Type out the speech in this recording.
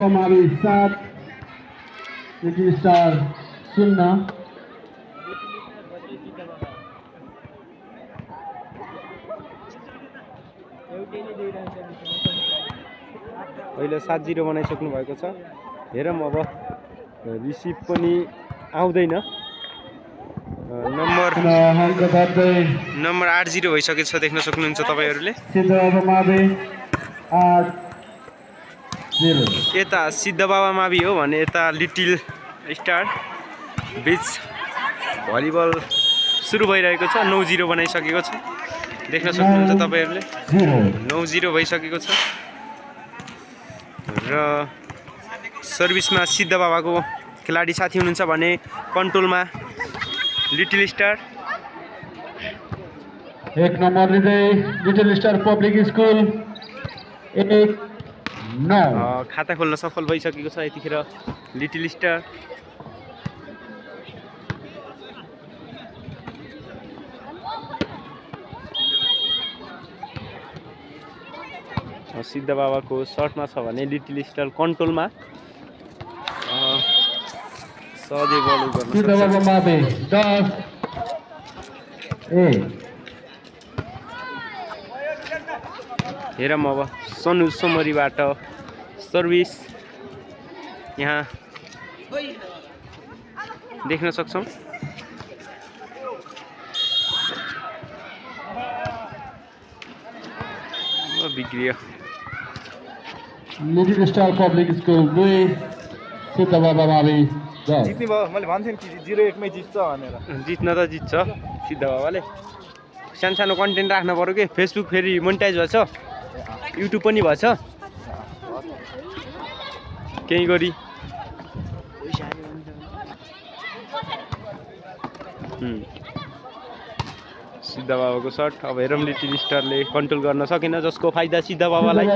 Mavi 7, Little Star 0. अहिले 7-0 बनाइसक्नु भएको छ। हेरौँ अब रिसिभ पनि आउँदैन। नम्बर 8-0 भइसकेको छ, देख्न सक्नुहुन्छ तपाईहरुले। यता सिद्धबाबा मावि हो भने यता लिटिल स्टार बीच भलिबल सुरु भइरहेको छ। 9-0 बनाइसकेको छ, देख्न सक्नुहुन्छ तपाईहरुले। 9-0 भइसकेको छ र सर्भिसमा सिद्धबाबाको खेलाडी साथी हुनुहुन्छ भने कन्ट्रोलमा लिटिल स्टार। एक नम्बर लिँदै लिटिल स्टार पब्लिक स्कुल 1-9। खाता खोल्न सफल भइसकेको छ यतिखेर लिटिल स्टार। सिद्धबाबाको सर्टमा छ भने लिटिल स्टार कन्ट्रोलमा सहजै बल गर्न सक्छ। सिद्धबाबा मावि 10-1। हेरौँ अब सनु सोमरीबाट सर्भिस यहाँ देख्न सक्छौं। बिग्रियो। Little star public school 2, Siddhababa मावि 10। जित्ने भयो। मैले भन्थे नि 0-1 मै जित्छ भनेर। जित्न त जित्छ सिद्धबाबाले। सानो कन्टेन्ट राख्न पर्यो के। फेसबुक फेरि मोनेटाइज भएछ, युट्युब पनि भएछ, केही गरी सिद्धबाबाको सर्ट। अब हेरौँ लिटिल स्टारले कन्ट्रोल गर्न सकेन, जसको फाइदा सिद्धबाबालाई।